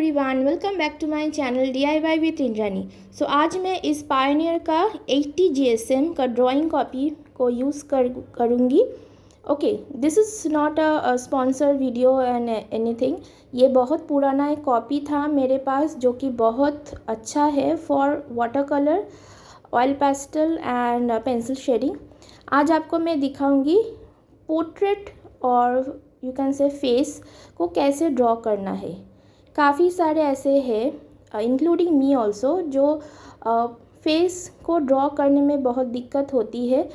Everyone, welcome back to my channel DIY with Indrani. So आज मैं इस पायोनियर का 80 GSM का ड्राइंग कॉपी को यूज़ करूँगी। Okay, this is not a sponsor video and anything. ये बहुत पुराना एक कॉपी था मेरे पास जो कि बहुत अच्छा है for water colour, oil pastel and pencil shading. आज आपको मैं दिखाऊंगी पोर्ट्रेट और यू कैन से फेस को कैसे ड्रॉ करना है। काफ़ी सारे ऐसे हैं इंक्लूडिंग मी ऑल्सो जो फेस को ड्रॉ करने में बहुत दिक्कत होती है।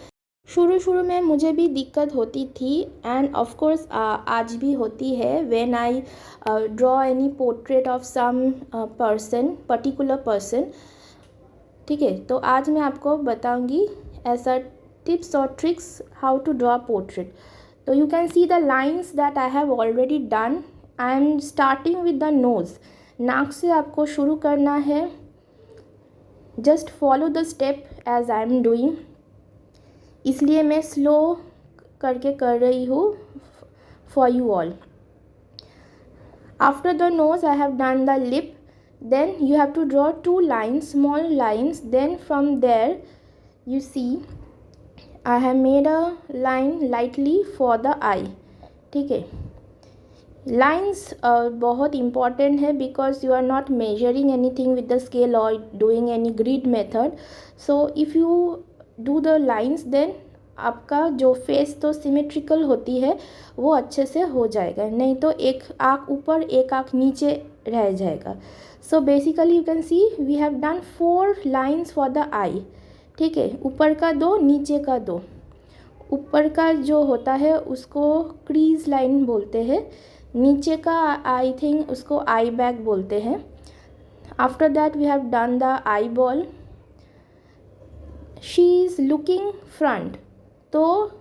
शुरू में मुझे भी दिक्कत होती थी एंड ऑफ कोर्स आज भी होती है when I draw any portrait of some particular person. ठीक है, तो आज मैं आपको बताऊंगी ऐसा टिप्स और tricks how to draw portrait. तो you can see the lines that I have already done. I am starting with the nose. नाक से आपको शुरू करना है। Just follow the step as I am doing, इसलिए मैं स्लो करके कर रही हूँ for you all. After the nose I have done the lip, then you have to draw two lines, small lines. Then from there you see I have made a line lightly for the eye. ठीक है, lines बहुत important है because you are not measuring anything with the scale or doing any grid method. So if you do the lines then आपका जो face तो symmetrical होती है वो अच्छे से हो जाएगा, नहीं तो एक आँख ऊपर एक आँख नीचे रह जाएगा। So basically you can see we have done 4 lines for the eye. ठीक है, ऊपर का 2, नीचे का 2। ऊपर का जो होता है उसको क्रीज लाइन बोलते हैं, नीचे का आई थिंक उसको आई बैक बोलते हैं। After that we have done the eyeball. She is looking front, तो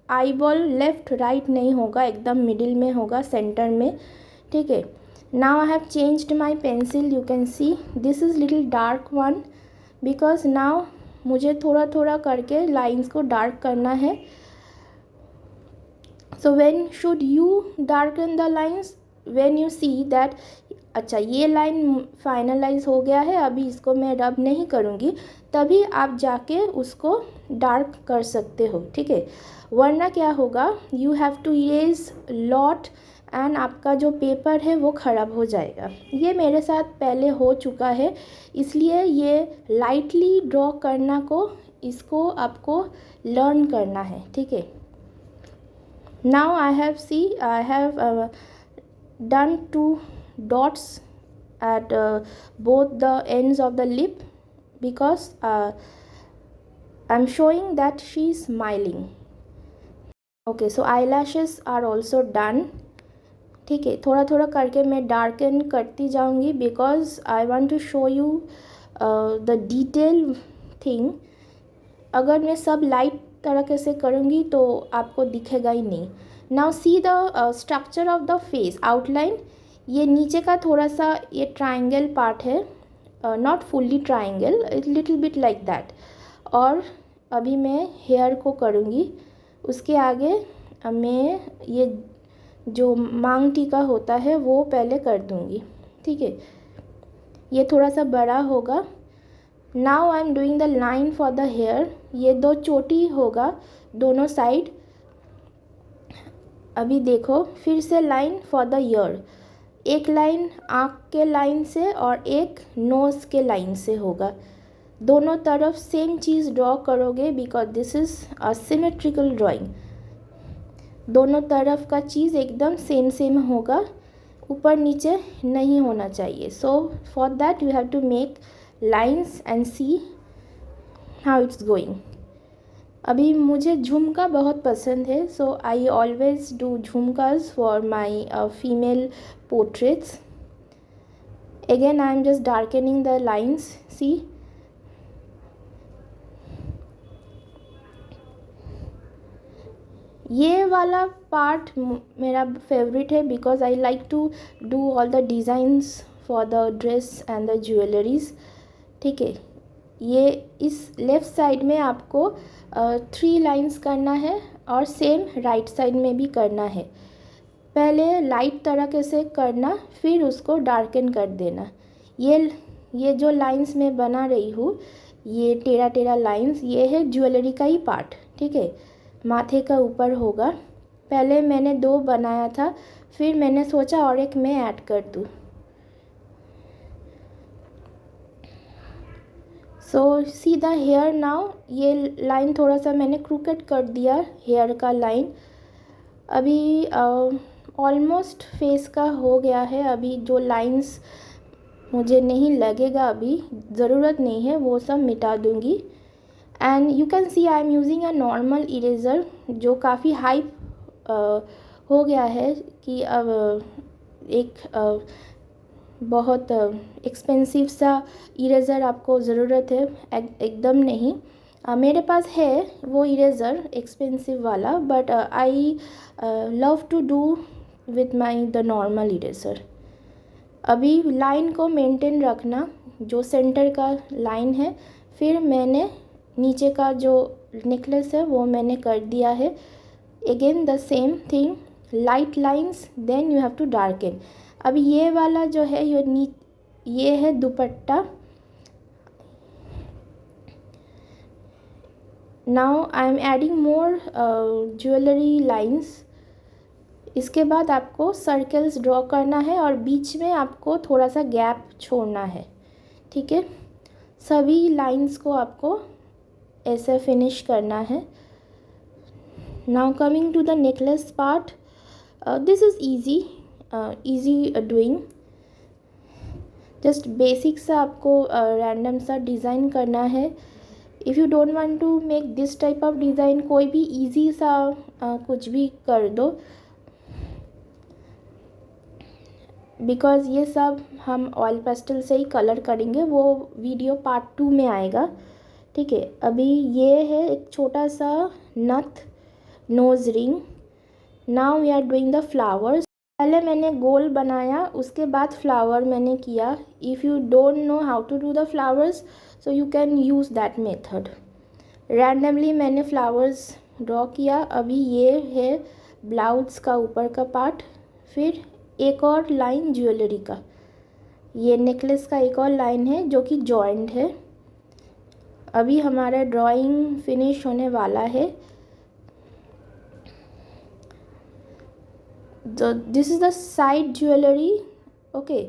आई बॉल लेफ्ट राइट नहीं होगा, एकदम मिडिल में होगा, सेंटर में। ठीक है, now I have changed my pencil. You can see this is little dark one because now मुझे थोड़ा थोड़ा करके lines को dark करना है। So when should you darken the lines? When you see that अच्छा ये लाइन फाइनलाइज हो गया है, अभी इसको मैं रब नहीं करूँगी, तभी आप जाके उसको डार्क कर सकते हो। ठीक है, वरना क्या होगा, you have to erase lot and आपका जो पेपर है वो ख़राब हो जाएगा। ये मेरे साथ पहले हो चुका है, इसलिए ये लाइटली ड्रॉ करना को इसको आपको लर्न करना है। ठीक है, now I have done 2 dots at both the ends of the lip because I'm showing that she is smiling. Okay, so eyelashes are also done. ठीक है, थोड़ा थोड़ा करके मैं डार्कन करती जाऊंगी because I want to show you the detail thing. अगर मैं सब लाइट तरीके से करूँगी तो आपको दिखेगा ही नहीं। Now see the structure of the face outline. ये नीचे का थोड़ा सा ये ट्राइंगल पार्ट है, not fully triangle, little bit like that. और अभी मैं हेयर को करूँगी, उसके आगे मैं ये जो मांग टीका होता है वो पहले कर दूँगी। ठीक है, ये थोड़ा सा बड़ा होगा। Now I am doing the line for the hair. ये 2 चोटी होगा दोनों साइड। अभी देखो फिर से लाइन फॉर द ईयर। एक लाइन आँख के लाइन से और एक नोज़ के लाइन से होगा। दोनों तरफ सेम चीज़ ड्रॉ करोगे because this is a symmetrical drawing. दोनों तरफ का चीज़ एकदम सेम होगा, ऊपर नीचे नहीं होना चाहिए। So for that you have to make lines and see how it's going. अभी मुझे झुमका बहुत पसंद है, so I always do jhumkas for my female portraits. Again I am just darkening the lines. See ये वाला पार्ट मेरा फेवरेट है because I like to do all the designs for the dress and the jewelleries. ठीक है, ये इस left side में आपको 3 लाइन्स करना है और सेम राइट साइड में भी करना है। पहले लाइट तरीके से करना, फिर उसको डार्कन कर देना। ये जो लाइंस मैं बना रही हूँ, ये टेढ़ा टेढ़ा लाइंस, ये है ज्वेलरी का ही पार्ट, ठीक है, माथे का ऊपर होगा। पहले मैंने 2 बनाया था, फिर मैंने सोचा और एक मैं ऐड कर दूँ। सो सी द हेयर नाउ, ये लाइन थोड़ा सा मैंने क्रूकेट कर दिया, हेयर का लाइन। अभी ऑलमोस्ट फेस का हो गया है। अभी जो लाइंस मुझे नहीं लगेगा, अभी ज़रूरत नहीं है, वो सब मिटा दूँगी। And you can C I am using a normal eraser, जो काफ़ी हाइप हो गया है कि अब एक बहुत एक्सपेंसिव सा इरेज़र आपको ज़रूरत है। एकदम नहीं, मेरे पास है वो इरेज़र एक्सपेंसिव वाला, but I love to do with my the normal eraser. अभी लाइन को मेंटेन रखना, जो सेंटर का लाइन है, फिर मैंने नीचे का जो नेकलेस है वो मैंने कर दिया है। Again the same thing, light lines, then you have to darken. अब ये वाला जो है, ये है dupatta. Now I am adding more jewellery lines. इसके बाद आपको सर्कल्स ड्रॉ करना है और बीच में आपको थोड़ा सा गैप छोड़ना है, ठीक है। सभी लाइंस को आपको ऐसे फिनिश करना है। Now coming to the necklace part, this is easy doing. Just basic सा आपको रैंडम सा डिज़ाइन करना है। If you don't want to make this type of design, कोई भी इजी सा कुछ भी कर दो, बिकॉज़ ये सब हम ऑयल पेस्टल से ही कलर करेंगे, वो वीडियो पार्ट 2 में आएगा, ठीक है। अभी ये है एक छोटा सा नथ nose ring. Now we are doing the flowers. पहले मैंने गोल बनाया, उसके बाद फ्लावर मैंने किया। If you don't know how to do the flowers, so you can use that method. Randomly मैंने फ्लावर्स ड्रॉ किया। अभी ये है ब्लाउज का ऊपर का पार्ट, फिर एक और लाइन ज्वेलरी का, ये नेकलेस का एक और लाइन है जो कि जॉइंट है। अभी हमारा ड्राइंग फिनिश होने वाला है। This is the side jewellery, okay.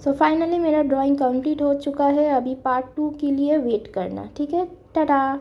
So finally मेरा ड्राइंग कंप्लीट हो चुका है। अभी पार्ट 2 के लिए वेट करना, ठीक है। टाटा।